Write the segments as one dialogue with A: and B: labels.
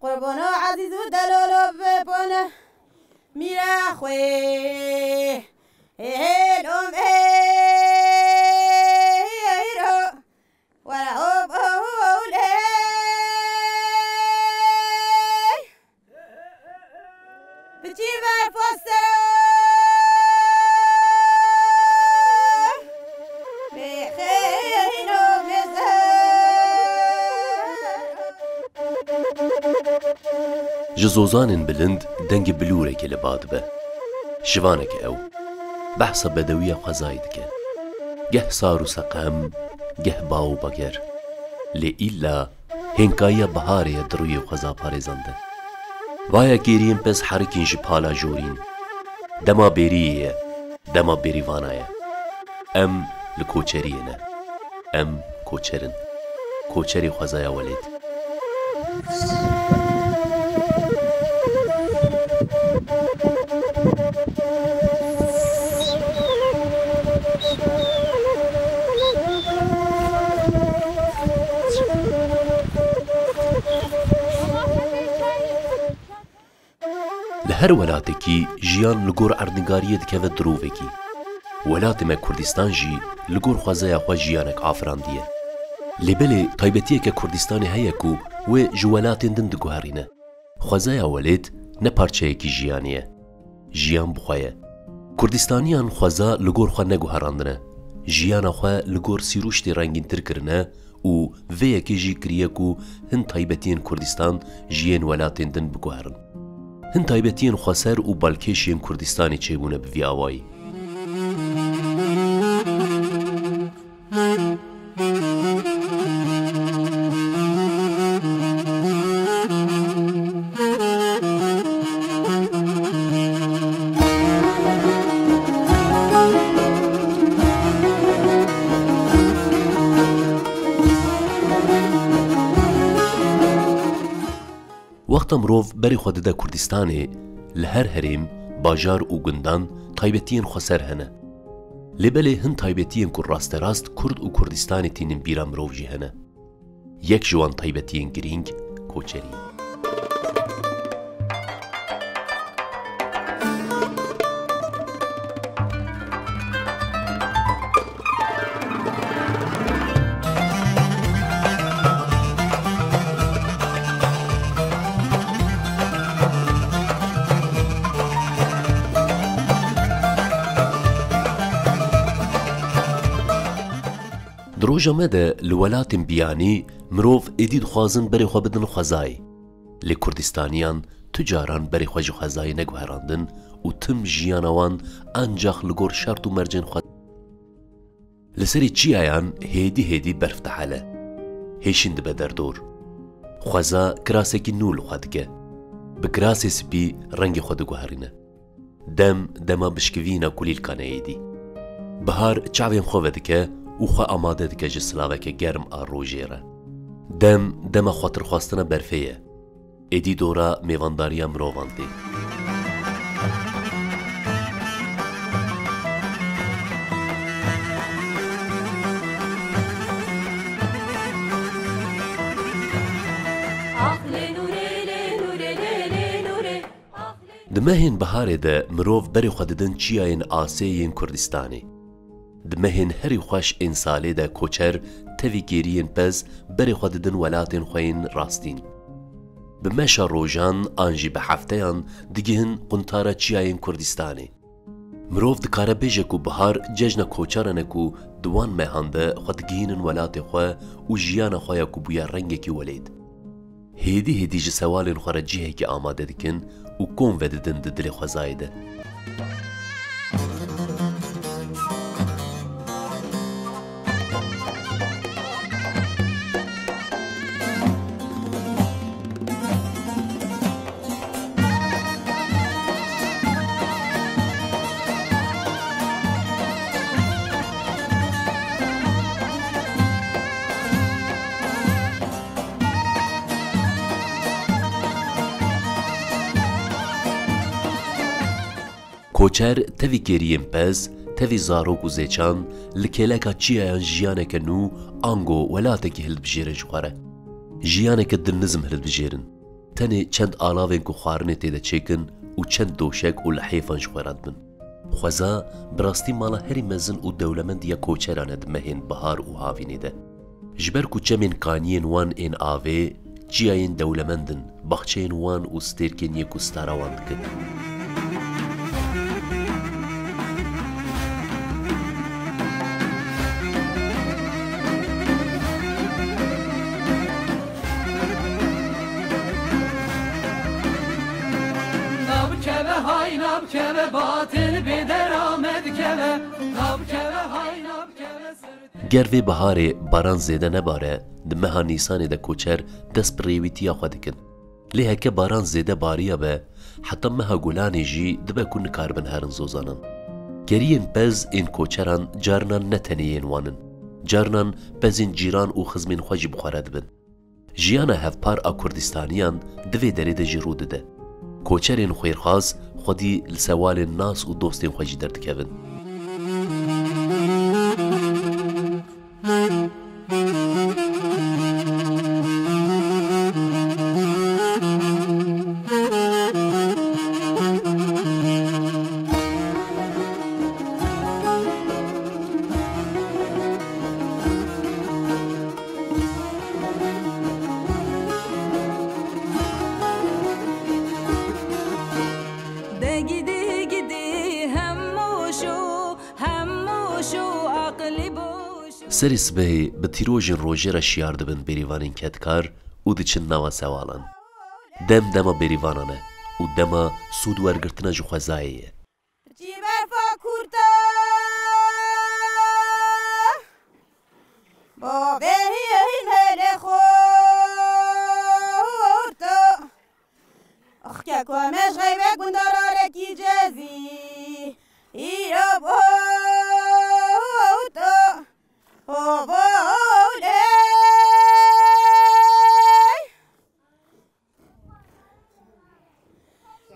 A: قربانو عزیزو دلالو ببانه میره خوی هلوم ایرو ورهوب اولی بچی بر فسته
B: جزوزان بلند دنگ بلورك لباد به شوانك او بحث بدوية خزايد كه جه صارو سقم جه باو بگر لإلا هنكايا بهاري دروي خزا پاريزانده وايا كيرين پس حركين جبالا جورين دما بيريه دما بيريوانايا ام لكوچرينه ام كوچرن كوچري خزايا ولد لهر ولاتكي جيان لغور عردنگارية دكوه دروفكي ولات ما كردستان جي لغور خوازايا خوا جيانك عافراندية لبالي طيبتيه كردستاني هيكو و جوالاتين دن دگوهرينه خوازايا ولد نپارچهيكي جيانيه جيان بخوايه كردستانيان خوازا لغور خوا نگوهراندنه جيانا خوا لغور سيروشتي رنگين تركرنه و ويكي جي كريكو هن طيبتين كردستان جيان ولاتين دن بگوهرن هن تایبەتیان خواسەر و باڵکێشیان کوردستانی چێبوونە بڤی ئاوایی وقتا مرۆڤ بەری خۆ دەدە کوردستانê li her herêm bajar û gundan taybetiyên xweser hene lêbelê hin taybetiyên ku rasterast Kurd û Kurdistanê tînin bîra mirov jî hene yek ji wan taybetiyên girîng koçerî ye روژا me de li welatên biyanî mirov êdî dixwazin berê xwe bidin xwezayê lê Kurdistaniyan tu caran berê xwe ji xwezayê neguherandin û tim jiyana wan ancaq li gor şert û mercên xwe li serê çiyayan hêdî hêdî berf dihele hêşîn dibe derdor xweza kirasekî nû li xwe dike bi kirasê spî rengê xwe diguherîne dem dema bişkivîna kulîlkan e êdî bihar çavên xwe vedike û xwe amade dike ji silaveke germ a rojê re dem dema xwetirxwastina berfê ye êdî dora mêvandariya mirovan tê di mehên biharê de mirov berê xwe didin çiyayên asê yên Kurdistanê di mehên herî xweş ên salê de koçer tevî gêriyên pez berê xwe didin welatên xwe yên rastîn bi meşa rojan an jî bi hefteyan digihin quntara çiyayên Kurdistanê mirov dikare bêje ku bihar cejna koçaran e ku di wan mehan de xwe digihînin welatê xwe û jiyana xwe ya ku bûye rengekî welêt hêdî hêdî ji sewalên xwe re cihekî amade dikin û kom vedidin di dilê xwezayê de کوچر تەوی گێریên pez تەوی زارۆک و زێچان li kêleka çiyayan jiyaneke nû ango welatekî hilbijêre ji xwe re. Jiyaneke dilnizm hilbijêrin. Tenê çend alavên ku xwarinê têde çêkin û çend doşek û li hêfan ji xwe re dibin. Xweza bi rastî mala herî mezin û dewlemend ya koçeran e di mehên bihar û havînê de. Ji ber ku çemên kaniyên wan ên avê, çiyayên dewlemendin, baxçeyên wan û stêrkên yek û stara wan dikin. ger vê biharê baran zêde nebare, di meha Nîsanê de koçer dest bi rêwîtiya xwe dikin. Lê heke baran zêde bariya be, heta meha gulanê jî dibe ku nikaribin herin zozanan. Geriyên pez ên koçeran carinan ne tenê yên wan in. Carinan pezên cîran û xizmên xwe jî bi xwe re dibin. Jiyana hevpar a Kurdistaniyan di vê derê de jî rû dide. Koçerên xwêrxwaz xwedî li sewalên nas û dostên xwe jî derdikevin. Serê sibehê bi tîrojên rojê re şiyar dibin berîvanên kedkar û diçin nava sewalan. Dem dema berîvanan e û dema sûd wergirtina ji xwezayê ye.
A: Berfa kurta با بهین هل خورتا اخ که کمش غیبه گنداراره کی جزی ایرا بوتا او بوله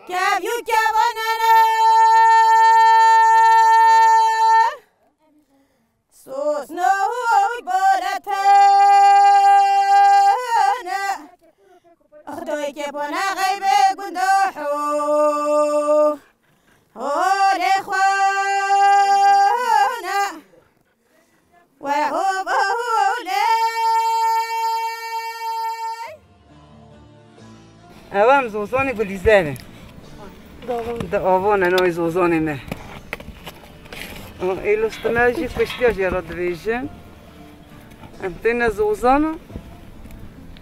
A: کبیو کبانانه سوس نوی بالتانه اخدوی که پانه غیبه گنداحو هولی خوانه و هو بولی
C: اوام زوزانی گلیزاره ده آوانه نوی زوزانی نه ایلوستناجی پشتیاجی را دویجن ام تینه زوزانو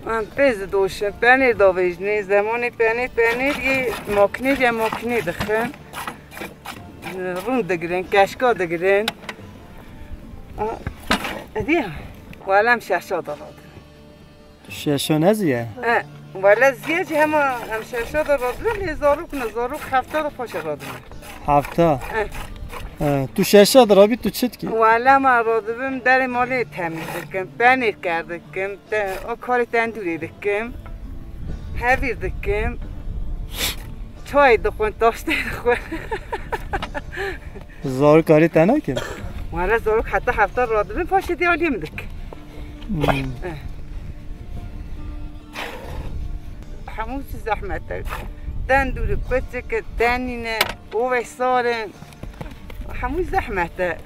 C: ام پیز دوشه پنیر دویجنی زمانی پنیر یه ماکنی دخن رون دگرین کشکا دگرین دیه والم ششا دارد
D: ششا نزیه؟
C: ولی زیه چه هم ششا دارد لی زاروک هفته رو پاشه رادم
D: هفته؟ تو ششا درابی تو چت کی؟
C: ولی من رادم در مالی تمیز دکم پنیر کردکم کاری تندوری دکم هویر دکم چای دخون داشته دخون
D: زارو کاری تنها کن؟
C: ولی زاروک حتی هفته رادم پاشه دیالیم دک همون چیز زحمت دارد تندوری پچک تنینه اوه سارن همون زحمته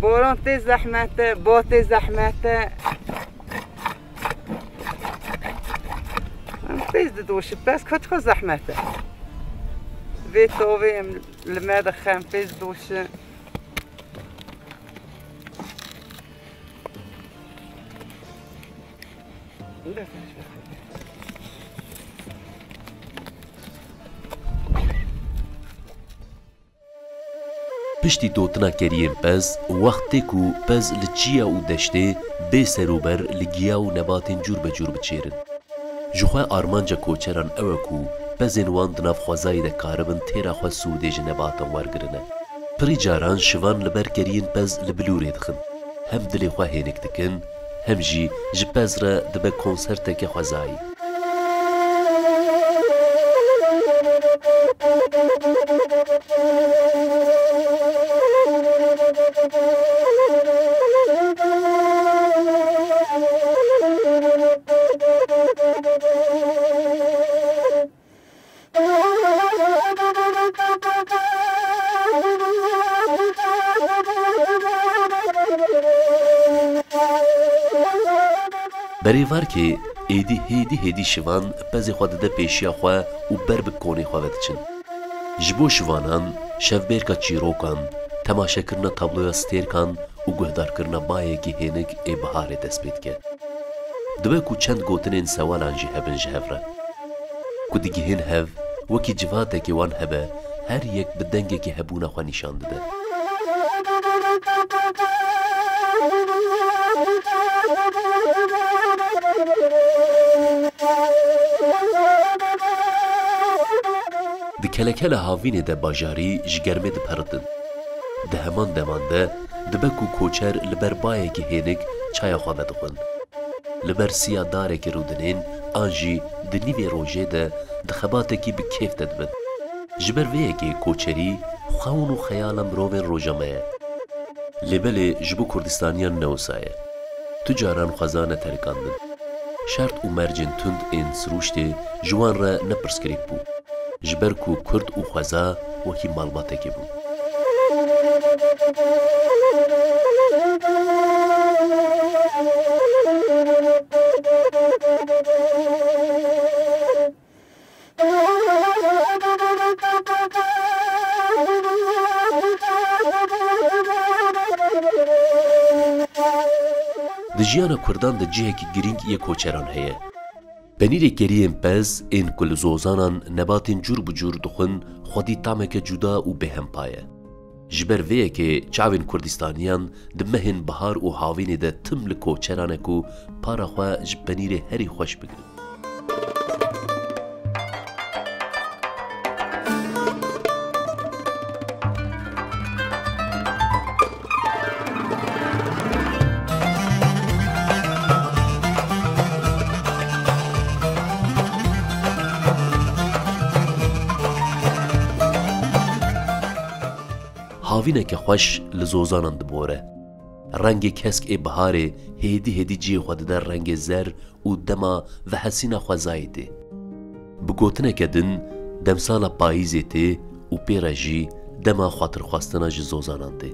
C: باران تی زحمته باتی زحمته هم پیز دوشه پس کچکا زحمته وی تاوی لمده خم پیز دوشه
B: Piştî dotina keriyên pez, wextê ku pez li çiya û deştê bê serûber li giya û nebatên cûr be cûr biçêrin. Ji xwe armanca koçeran ew e ku pezên wan di nav xwezayê de karibin têra xwe sûdê ji nebatan wergirine. Pirî caran şivan li ber keriyên pez li bilûrê dixin. Hem dilê xwe hênik dikin, hem jî ji pez re dibe konserteke xwezayî. بریوار که هیدی شوان پز خود ده پیشیا خواه و بر بکونی خواه ودچن. جبو شوانان شفبیرکا چیروکان تماشا کرنا تابلویا ستیرکان و گهدار کرنا بایگی هینگ ای بهار دست بید که. دوه کو چند گوتنین سوالان جی هبن جهوره. کو دیگی هین هف وکی جواته که وان هبه هر یک بدنگه که هبونه خواه نشان دده. دی کلکل هاوین ده باجاری جگرمه ده پردن. ده همان دمانده دبکو کوچر لبر بایه که هینگ چای خواه بدخون. لبر سیا داره که رودنین آنجی دنیوی روژه ده دخباته که بکیف دادبن. جبر ویه که کوچری خون و خیالم روین روژامه. لبل جبو کردستانیان نوسایه. تجاران خوزانه ترکاندن. شرط و مرجن تند این سروشته جوان را نپرسکریب بو. جبر کو کرد و خوزا وکی مالباته که بو. د جیانا کردان د جیه که گرینگ یه کوچران هیه. بنیره گریین پز این کل زوزانان نباتین جور بجور دخون خودی تامه که جدا و بهم پایه. جبر ویه که چاوین کردستانیان د مهن بهار و هاوین ده تم لکوچرانه کو پارا خواه جب بنیره هری خوش بگن. هاوینه که خوش لزوزانان دبوره. رنگ کسک ای بهاره هیدی جی خود در رنگ زر و دما و حسین خوزایی ده. بگوتنه که دن دمسال پاییزی ته و پیره جی دما خاطر خواستنا جی زوزانان ده.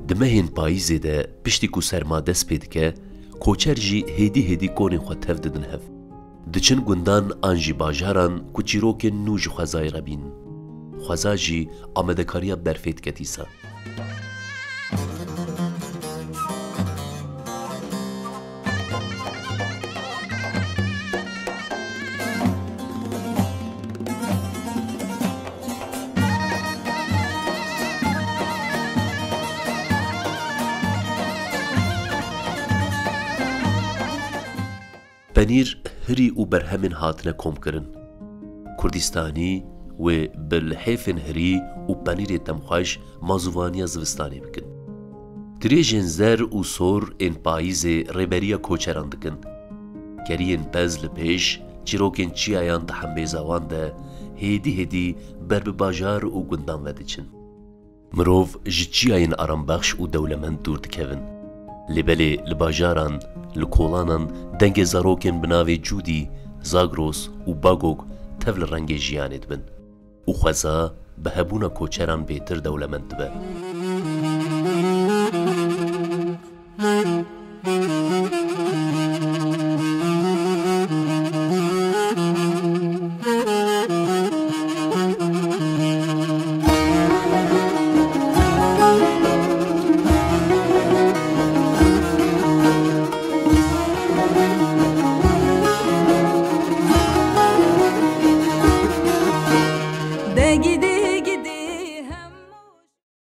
B: دمهین پاییزی ده پشتی کو سرما دست پید که کوچر جی هیدی کونی خود تف ددن هف. دچن گندان آنجی باجاران کو چیروک نوج خوزایی ربین. خوزا جی آمدکاریا برفید کتیسا. پنیر هری و برهمن هاتنه کم کرن. کردستانی و بالحیفن هری و پنیر تمخوش مازوانیا زوستانی بکن. تریجن زر و سور این پاییز ریبریا کوچران دکن. گرین پز لپیش چیروکن چی آیان تحم بیزاوان ده هیدی بر بباجار و گندان ودیچن. مروف جچی آین آرام بخش و دولمند دور دکوین. لبلی لباجاران لکولانان دنگ زاروکن بناوی جودی زاگروس و باگوگ تفل رنگ جیانید بن. و خوزا به هبونا کوچران بیتر دولمند به.